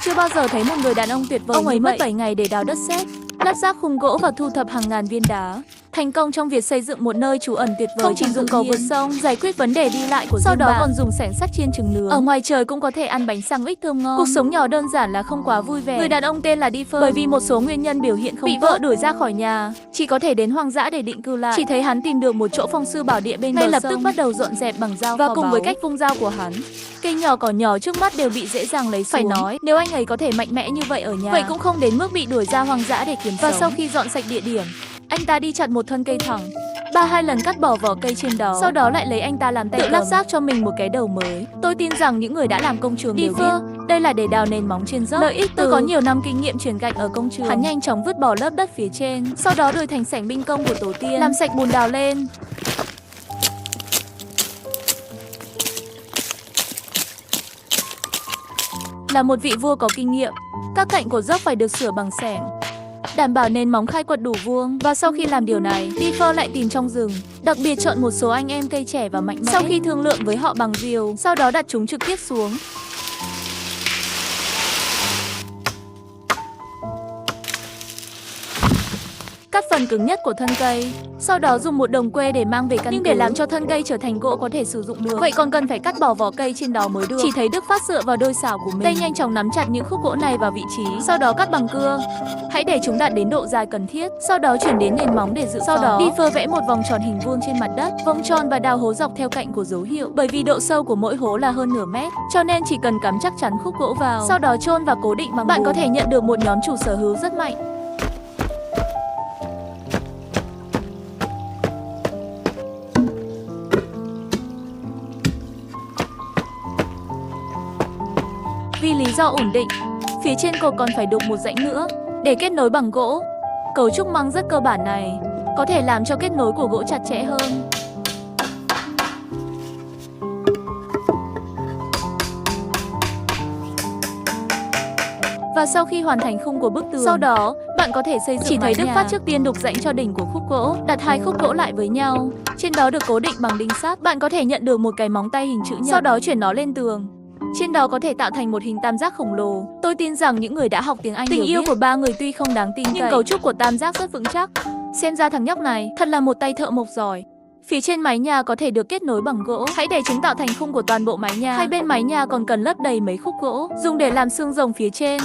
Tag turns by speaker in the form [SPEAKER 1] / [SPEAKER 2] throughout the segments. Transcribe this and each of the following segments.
[SPEAKER 1] Chưa bao giờ thấy một người đàn ông tuyệt vời ông ấy mất 7 ngày để đào đất sét, lắp ráp khung gỗ và thu thập hàng ngàn viên đá. Thành công trong việc xây dựng một nơi trú ẩn tuyệt vời, không chỉ dựng cầu vượt sông, giải quyết vấn đề đi lại của sau đó còn dùng xẻng sắt chiên trứng nướng. Ở ngoài trời cũng có thể ăn bánh sandwich thơm ngon. Cuộc sống nhỏ đơn giản là không quá vui vẻ. Người đàn ông tên là Differ, bởi vì một số nguyên nhân biểu hiện không bị vợ đuổi ra khỏi nhà, chỉ có thể đến hoang dã để định cư lại. Chỉ thấy hắn tìm được một chỗ phong sư bảo địa bên bờ sông, ngay lập tức bắt đầu dọn dẹp bằng dao và cùng với cách vung dao của hắn, cây nhỏ cỏ nhỏ trước mắt đều bị dễ dàng lấy xuống. Phải nói, nếu anh ấy có thể mạnh mẽ như vậy ở nhà, vậy cũng không đến mức bị đuổi ra hoang dã để kiếm sống. Và sau khi dọn sạch địa điểm, anh ta đi chặt một thân cây thẳng, 3-2 lần cắt bỏ vỏ cây trên đó, sau đó lại lấy anh ta làm tay tự lắp ráp cho mình một cái đầu mới. Tôi tin rằng những người đã làm công trường đều biết đây là để đào nền móng trên dốc. Lợi ích tôi có nhiều năm kinh nghiệm chuyển gạch ở công trường. Hắn nhanh chóng vứt bỏ lớp đất phía trên, sau đó đổi thành sảnh binh công của tổ tiên, làm sạch bùn đào lên. Là một vị vua có kinh nghiệm, các cạnh của dốc phải được sửa bằng xẻng, đảm bảo nền móng khai quật đủ vuông. Và sau khi làm điều này, Differ lại tìm trong rừng, đặc biệt chọn một số anh em cây trẻ và mạnh mẽ. Sau khi thương lượng với họ bằng rìu, sau đó đặt chúng trực tiếp xuống. Cắt phần cứng nhất của thân cây, sau đó dùng một đồng quê để mang về căn cứ. Nhưng để làm cho thân cây trở thành gỗ có thể sử dụng được, vậy còn cần phải cắt bỏ vỏ cây trên đó mới được. Chỉ thấy Đức Phát dựa vào đôi xảo của mình, tay nhanh chóng nắm chặt những khúc gỗ này vào vị trí, sau đó cắt bằng cưa. Hãy để chúng đạt đến độ dài cần thiết, sau đó chuyển đến nền móng để dự phòng. Sau đó Differ vẽ một vòng tròn hình vuông trên mặt đất, vòng tròn và đào hố dọc theo cạnh của dấu hiệu. Bởi vì độ sâu của mỗi hố là hơn nửa mét, cho nên chỉ cần cắm chắc chắn khúc gỗ vào, sau đó chôn và cố định bằng bạn có thể nhận được một nhóm chủ sở hữu rất mạnh. Vì lý do ổn định, phía trên cột còn phải đục một rãnh nữa để kết nối bằng gỗ. Cấu trúc măng rất cơ bản này có thể làm cho kết nối của gỗ chặt chẽ hơn. Và sau khi hoàn thành khung của bức tường, sau đó bạn có thể xây dựng. Chỉ thấy Đức Phát trước tiên đục rãnh cho đỉnh của khúc gỗ, đặt hai khúc gỗ lại với nhau, trên đó được cố định bằng đinh sắt. Bạn có thể nhận được một cái móng tay hình chữ nhật, sau đó chuyển nó lên tường. Trên đó có thể tạo thành một hình tam giác khổng lồ. Tôi tin rằng những người đã học tiếng Anh tình yêu của ba người tuy không đáng tin nhưng cấu trúc của tam giác rất vững chắc. Xem ra thằng nhóc này thật là một tay thợ mộc giỏi. Phía trên mái nhà có thể được kết nối bằng gỗ. Hãy để chúng tạo thành khung của toàn bộ mái nhà. Hai bên mái nhà còn cần lấp đầy mấy khúc gỗ dùng để làm xương rồng phía trên.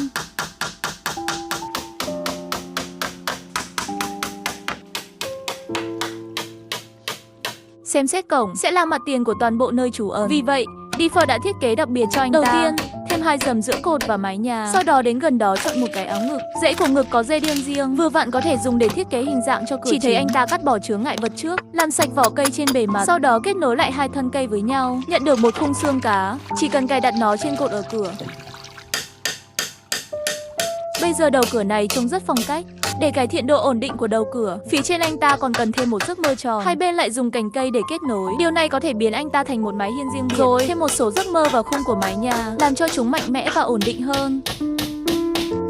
[SPEAKER 1] Xem xét cổng sẽ là mặt tiền của toàn bộ nơi trú ẩn. Vì vậy, Differ đã thiết kế đặc biệt cho anh ta. Đầu tiên, thêm 2 rầm giữa cột và mái nhà. Sau đó đến gần đó chọn một cái áo ngực. Rễ của ngực có dây đen riêng, vừa vặn có thể dùng để thiết kế hình dạng cho cửa. Chỉ thấy anh ta cắt bỏ chướng ngại vật trước, làm sạch vỏ cây trên bề mặt. Sau đó kết nối lại hai thân cây với nhau, nhận được một khung xương cá. Chỉ cần cài đặt nó trên cột ở cửa. Bây giờ đầu cửa này trông rất phong cách. Để cải thiện độ ổn định của đầu cửa, phía trên anh ta còn cần thêm một giấc mơ tròn. Hai bên lại dùng cành cây để kết nối. Điều này có thể biến anh ta thành một mái hiên riêng biệt. Rồi thêm một số giấc mơ vào khung của mái nhà, làm cho chúng mạnh mẽ và ổn định hơn.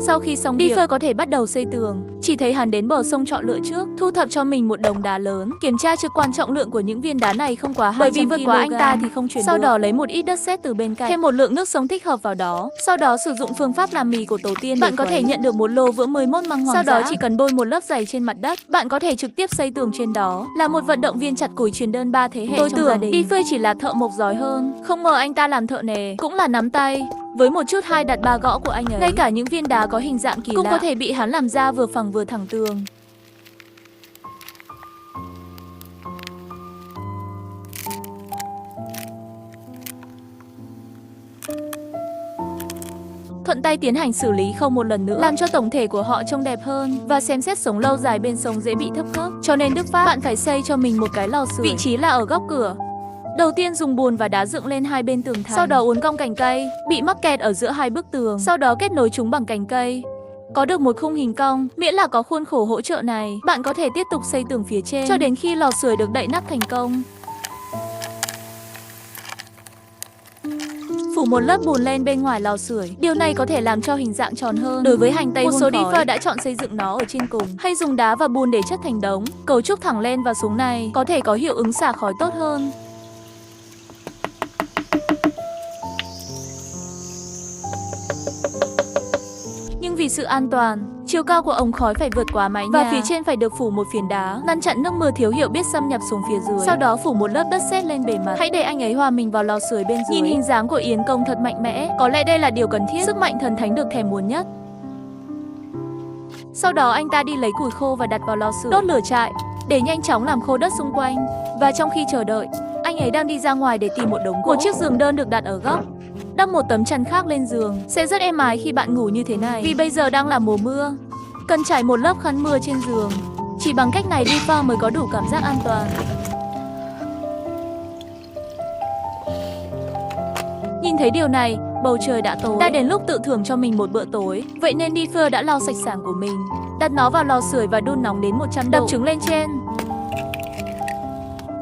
[SPEAKER 1] Sau khi xong việc, Differ có thể bắt đầu xây tường. Chỉ thấy hắn đến bờ sông chọn lựa trước, thu thập cho mình một đống đá lớn, kiểm tra trực quan trọng lượng của những viên đá này không quá 200 kg. Bởi vì vượt quá anh ta thì không chuyển được. Sau đó lấy một ít đất sét từ bên cạnh, thêm một lượng nước sống thích hợp vào đó. Sau đó sử dụng phương pháp làm mì của tổ tiên. Bạn có thể nhận được một lô vữa 11 măng hoang dã. Sau đó chỉ cần bôi một lớp dày trên mặt đất, bạn có thể trực tiếp xây tường trên đó. Là một vận động viên chặt củi truyền đơn 3 thế hệ. Tôi tưởng Differ chỉ là thợ mộc giỏi hơn, không ngờ anh ta làm thợ nề cũng là nắm tay. Với một chút 2 đặt 3 gõ của anh ấy, ngay cả những viên đá có hình dạng kỳ lạ cũng có thể bị hắn làm ra vừa phẳng vừa thẳng tường. Thuận tay tiến hành xử lý khâu một lần nữa, làm cho tổng thể của họ trông đẹp hơn. Và xem xét sống lâu dài bên sông dễ bị thấp khớp, cho nên Đức Phát bạn phải xây cho mình một cái lò sưởi. Vị trí là ở góc cửa. Đầu tiên dùng bùn và đá dựng lên hai bên tường thành, sau đó uốn cong cành cây bị mắc kẹt ở giữa hai bức tường, sau đó kết nối chúng bằng cành cây. Có được một khung hình cong, miễn là có khuôn khổ hỗ trợ này, bạn có thể tiếp tục xây tường phía trên cho đến khi lò sưởi được đậy nắp thành công. Phủ một lớp bùn lên bên ngoài lò sưởi. Điều này có thể làm cho hình dạng tròn hơn. Đối với hành tây, một số Differ đã chọn xây dựng nó ở trên cùng, hay dùng đá và bùn để chất thành đống. Cấu trúc thẳng lên và xuống này có thể có hiệu ứng xả khói tốt hơn. vì sự an toàn, chiều cao của ống khói phải vượt quá mái nhà và phía trên phải được phủ một phiến đá, ngăn chặn nước mưa thiếu hiểu biết xâm nhập xuống phía dưới. Sau đó phủ một lớp đất sét lên bề mặt. Hãy để anh ấy hòa mình vào lò sưởi bên dưới. Nhìn hình dáng của Yến Công thật mạnh mẽ, có lẽ đây là điều cần thiết, sức mạnh thần thánh được thèm muốn nhất. Sau đó anh ta đi lấy củi khô và đặt vào lò sưởi, đốt lửa trại để nhanh chóng làm khô đất xung quanh. Và trong khi chờ đợi, anh ấy đang đi ra ngoài để tìm một đống gỗ. Một chiếc giường đơn được đặt ở góc. Đắp một tấm chăn khác lên giường sẽ rất êm ái khi bạn ngủ như thế này. Vì bây giờ đang là mùa mưa, cần trải một lớp khăn mưa trên giường. Chỉ bằng cách này Diva mới có đủ cảm giác an toàn. Nhìn thấy điều này, bầu trời đã tối. Đã đến lúc tự thưởng cho mình một bữa tối. Vậy nên Diva đã lau sạch sảng của mình, đặt nó vào lò sưởi và đun nóng đến 100 độ. Đập trứng lên trên.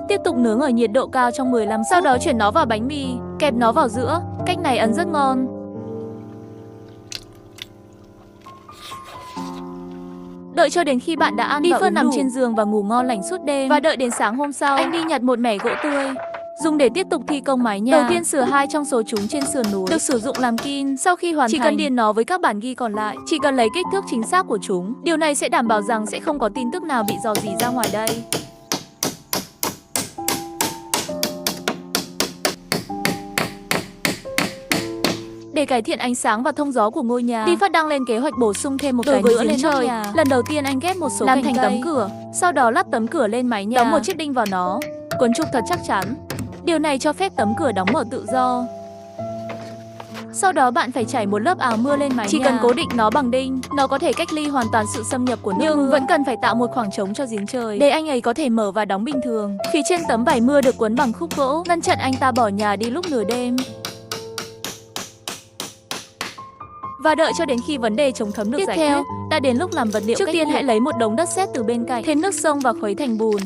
[SPEAKER 1] Tiếp tục nướng ở nhiệt độ cao trong 15 phút. Sau đó chuyển nó vào bánh mì, kẹp nó vào giữa. Cách này ấn rất ngon. Đợi cho đến khi bạn đã ăn và nằm trên giường và ngủ ngon lành suốt đêm. Và đợi đến sáng hôm sau, anh đi nhặt một mẻ gỗ tươi, dùng để tiếp tục thi công mái nhà. Đầu tiên sửa 2 trong số chúng trên sườn núi, được sử dụng làm kin. Sau khi hoàn thành, chỉ cần điền nó với các bản ghi còn lại. Chỉ cần lấy kích thước chính xác của chúng. Điều này sẽ đảm bảo rằng sẽ không có tin tức nào bị rò rỉ ra ngoài đây. Để cải thiện ánh sáng và thông gió của ngôi nhà, Diva đang lên kế hoạch bổ sung thêm một cái nữa lên trời. Lần đầu tiên anh ghép một số làm thành tấm cửa, sau đó lắp tấm cửa lên mái nhà, đóng một chiếc đinh vào nó, quấn trục thật chắc chắn. Điều này cho phép tấm cửa đóng mở tự do. Sau đó bạn phải trải một lớp áo mưa lên mái nhà. Chỉ cần cố định nó bằng đinh, nó có thể cách ly hoàn toàn sự xâm nhập của nước mưa. Vẫn cần phải tạo một khoảng trống cho giếng trời để anh ấy có thể mở và đóng bình thường. Phía trên tấm vải mưa được quấn bằng khúc gỗ, ngăn chặn anh ta bỏ nhà đi lúc nửa đêm. Và đợi cho đến khi vấn đề chống thấm được giải quyết, đã đến lúc làm vật liệu. Trước tiên hãy lấy một đống đất sét từ bên cạnh, thêm nước sông và khuấy thành bùn.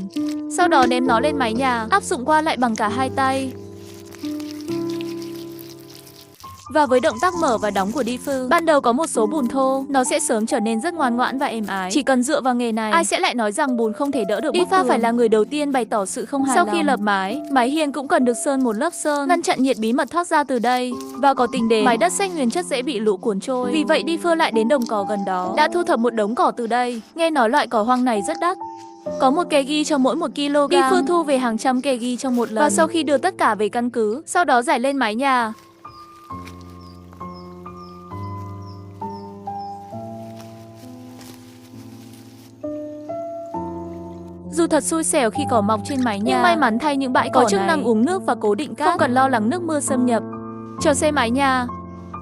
[SPEAKER 1] Sau đó ném nó lên mái nhà, áp dụng qua lại bằng cả hai tay. Và với động tác mở và đóng của Diva, ban đầu có một số bùn thô, nó sẽ sớm trở nên rất ngoan ngoãn và êm ái. Chỉ cần dựa vào nghề này, ai sẽ lại nói rằng bùn không thể đỡ được bức tường. Diva phải là người đầu tiên bày tỏ sự không hài lòng. Sau khi lợp mái, mái hiên cũng cần được sơn một lớp sơn, ngăn chặn nhiệt bí mật thoát ra từ đây. Và có tính đến, mái đất sét nguyên chất dễ bị lũ cuốn trôi. Vì vậy Diva lại đến đồng cỏ gần đó, đã thu thập một đống cỏ từ đây. Nghe nói loại cỏ hoang này rất đắt, có 1 kg cho mỗi 1 kg. Diva thu về hàng trăm kg trong một lần. Và sau khi đưa tất cả về căn cứ, sau đó rải lên mái nhà. Dù thật xui xẻo khi cỏ mọc trên mái nhà, nhưng may mắn thay những bãi cỏ có chức năng uống nước và cố định cát, không cần lo lắng nước mưa xâm nhập. Chờ xây mái nhà,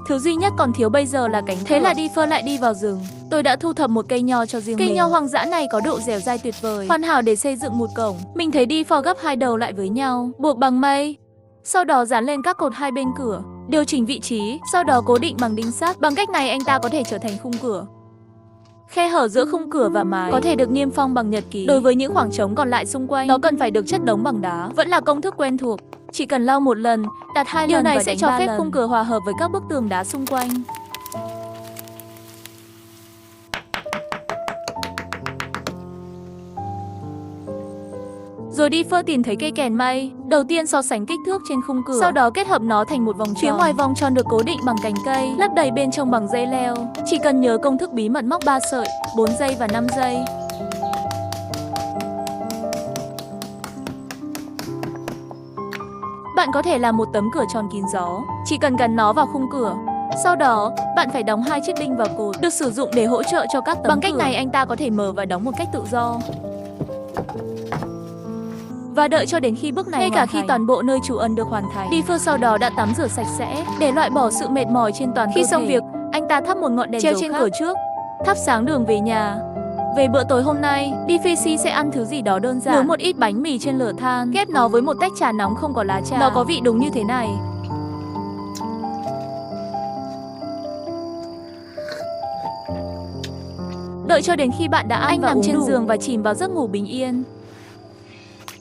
[SPEAKER 1] thứ duy nhất còn thiếu bây giờ là cánh cửa. Thế là Diva lại đi vào rừng. Tôi đã thu thập một cây nho cho riêng mình. Cây nho hoang dã này có độ dẻo dai tuyệt vời, hoàn hảo để xây dựng một cổng. Mình thấy Diva gấp 2 đầu lại với nhau, buộc bằng mây. Sau đó dán lên các cột hai bên cửa, điều chỉnh vị trí, sau đó cố định bằng đinh sắt. Bằng cách này anh ta có thể trở thành khung cửa. Khe hở giữa khung cửa và mái có thể được niêm phong bằng nhật ký. Đối với những khoảng trống còn lại xung quanh, nó cần phải được chất đống bằng đá. Vẫn là công thức quen thuộc, chỉ cần lau một lần, đặt 2 lần. Điều này sẽ cho phép khung cửa hòa hợp với các bức tường đá xung quanh. Rồi Diva tìm thấy cây kèn mây. Đầu tiên so sánh kích thước trên khung cửa, sau đó kết hợp nó thành một vòng tròn. Phía ngoài vòng tròn được cố định bằng cành cây, lấp đầy bên trong bằng dây leo. Chỉ cần nhớ công thức bí mật móc 3 sợi, 4 dây và 5 dây. Bạn có thể làm một tấm cửa tròn kín gió, chỉ cần gắn nó vào khung cửa. Sau đó, bạn phải đóng 2 chiếc đinh vào cột, được sử dụng để hỗ trợ cho các tấm cửa. Bằng cách này anh ta có thể mở và đóng một cách tự do. Và đợi cho đến khi bước này ngay cả khi toàn bộ nơi trú ẩn được hoàn thành, Diva sau đó đã tắm rửa sạch sẽ để loại bỏ sự mệt mỏi trên toàn cơ thể. Khi xong việc, anh ta thắp một ngọn đèn treo trên cửa trước, thắp sáng đường về nhà. Về bữa tối hôm nay, Diva sẽ ăn thứ gì đó đơn giản. Nướng một ít bánh mì trên lửa than, ghép nó với một tách trà nóng không có lá trà. Nó có vị đúng như thế này. Đợi cho đến khi bạn đã ăn và nằm trên giường và chìm vào giấc ngủ bình yên.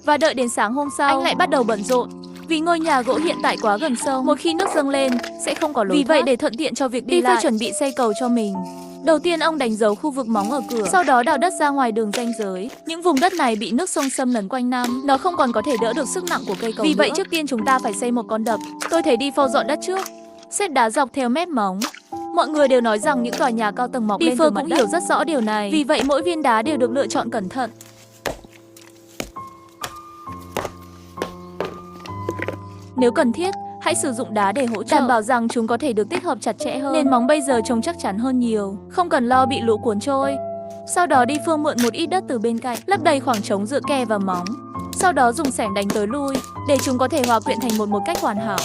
[SPEAKER 1] Và đợi đến sáng hôm sau, anh lại bắt đầu bận rộn. Vì ngôi nhà gỗ hiện tại quá gần sông, một khi nước dâng lên sẽ không có lối thoát. Vì vậy để thuận tiện cho việc đi lại, chuẩn bị xây cầu cho mình. Đầu tiên ông đánh dấu khu vực móng ở cửa, sau đó đào đất ra ngoài đường ranh giới. Những vùng đất này bị nước sông xâm lấn quanh năm, nó không còn có thể đỡ được sức nặng của cây cầu. Vì vậy trước tiên chúng ta phải xây một con đập. Tôi thấy Diva dọn đất trước, xếp đá dọc theo mép móng. Mọi người đều nói rằng những tòa nhà cao tầng mọc lên từ mặt đất. Cũng hiểu rất rõ điều này. Vì vậy mỗi viên đá đều được lựa chọn cẩn thận. Nếu cần thiết, hãy sử dụng đá để hỗ trợ, đảm bảo rằng chúng có thể được tích hợp chặt chẽ hơn. Nền móng bây giờ trông chắc chắn hơn nhiều, không cần lo bị lũ cuốn trôi. Sau đó đi Phương mượn một ít đất từ bên cạnh, lấp đầy khoảng trống giữa kè và móng. Sau đó dùng xẻng đánh tới lui, để chúng có thể hòa quyện thành một cách hoàn hảo.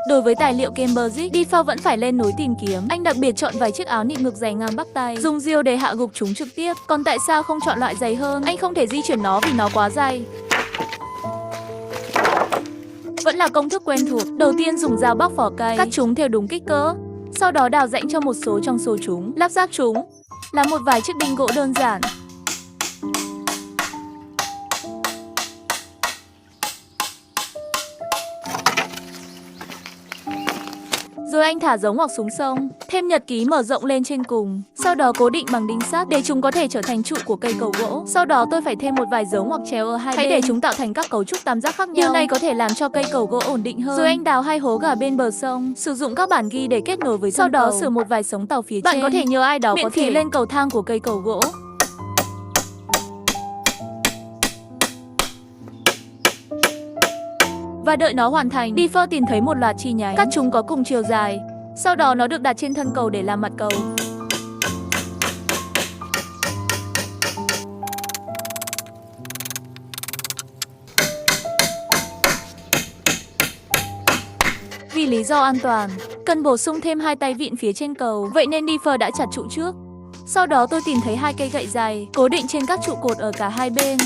[SPEAKER 1] Đối với tài liệu Cambridge, Default vẫn phải lên núi tìm kiếm. Anh đặc biệt chọn vài chiếc áo nịt ngực dày ngang bắp tay, dùng diều để hạ gục chúng trực tiếp. Còn tại sao không chọn loại dày hơn? Anh không thể di chuyển nó vì nó quá dày. Vẫn là công thức quen thuộc. Đầu tiên dùng dao bóc vỏ cây, cắt chúng theo đúng kích cỡ. Sau đó đào rãnh cho một số trong số chúng, lắp ráp chúng. Là một vài chiếc đinh gỗ đơn giản. Rồi anh thả giống hoặc xuống sông, thêm nhật ký mở rộng lên trên cùng. Sau đó cố định bằng đinh sắt để chúng có thể trở thành trụ của cây cầu gỗ. Sau đó tôi phải thêm một vài giống hoặc chéo ở hai bên. Hãy để chúng tạo thành các cấu trúc tam giác khác nhau. Điều này có thể làm cho cây cầu gỗ ổn định hơn. Rồi anh đào 2 hố gà bên bờ sông, sử dụng các bản ghi để kết nối với sông. Sau đó sửa một vài sống tàu phía trên. Bạn có thể nhờ ai đó có thể lên cầu thang của cây cầu gỗ. Và đợi nó hoàn thành, Default tìm thấy một loạt chi nhánh, cắt chúng có cùng chiều dài. Sau đó nó được đặt trên thân cầu để làm mặt cầu. Vì lý do an toàn, cần bổ sung thêm 2 tay vịn phía trên cầu. Vậy nên Default đã chặt trụ trước. Sau đó tôi tìm thấy 2 cây gậy dài, cố định trên các trụ cột ở cả hai bên.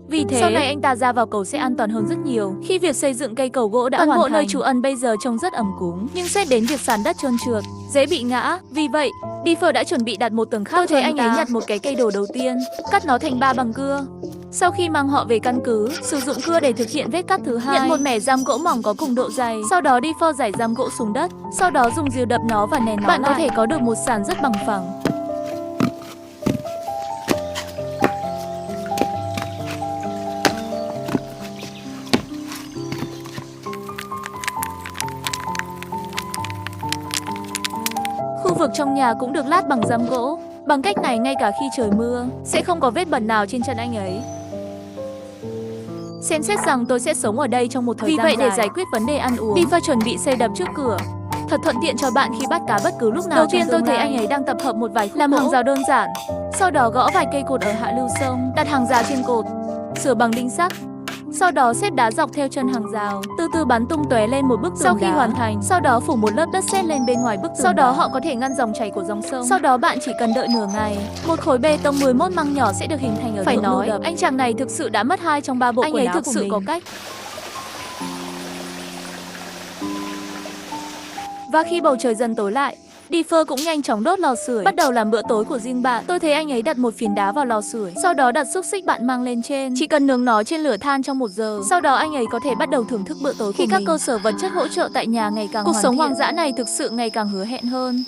[SPEAKER 1] Vì thế, sau này anh ta ra vào cầu sẽ an toàn hơn rất nhiều. Khi việc xây dựng cây cầu gỗ đã hoàn thành, toàn bộ nơi trú ẩn bây giờ trông rất ẩm cúng. Nhưng xét đến việc sàn đất trơn trượt, dễ bị ngã. Vì vậy, Default đã chuẩn bị đặt một tầng khác. Tôi thấy anh ấy nhặt một cái cây đồ đầu tiên, cắt nó thành 3 bằng cưa. Sau khi mang họ về căn cứ, sử dụng cưa để thực hiện vết cắt thứ hai. Nhận một mẻ giam gỗ mỏng có cùng độ dày. Sau đó Default rải giam gỗ xuống đất. Sau đó dùng diều đập nó và nén nó lại. Bạn có thể có được một sàn rất bằng phẳng. Khu vực trong nhà cũng được lát bằng giam gỗ. Bằng cách này ngay cả khi trời mưa, sẽ không có vết bẩn nào trên chân anh ấy. Xem xét rằng tôi sẽ sống ở đây trong một thời gian dài. Vì vậy để giải quyết vấn đề ăn uống, Default chuẩn bị xây đập trước cửa. Thật thuận tiện cho bạn khi bắt cá bất cứ lúc nào. Đầu tiên tôi thấy anh ấy đang tập hợp một vài khúc làm hàng rào đơn giản. Sau đó gõ vài cây cột ở hạ lưu sông, đặt hàng rào trên cột, sửa bằng đinh sắt. Sau đó xếp đá dọc theo chân hàng rào, từ từ bắn tung tóe lên một bức tường. Sau khi hoàn thành, sau đó phủ một lớp đất sét lên bên ngoài bức tường. Sau đó họ có thể ngăn dòng chảy của dòng sông. Sau đó bạn chỉ cần đợi nửa ngày, một khối bê tông 11 măng nhỏ sẽ được hình thành ở. Phải nói, anh chàng này thực sự đã mất 2 trong 3 bộ quần áo của mình. Anh ấy thực sự có cách. Và khi bầu trời dần tối lại, Default cũng nhanh chóng đốt lò sưởi, bắt đầu làm bữa tối của riêng bạn. Tôi thấy anh ấy đặt một phiến đá vào lò sưởi, sau đó đặt xúc xích bạn mang lên trên. Chỉ cần nướng nó trên lửa than trong 1 giờ. Sau đó anh ấy có thể bắt đầu thưởng thức bữa tối của mình. Khi các cơ sở vật chất hỗ trợ tại nhà ngày càng hoàn thiện, cuộc sống hoang dã này thực sự ngày càng hứa hẹn hơn.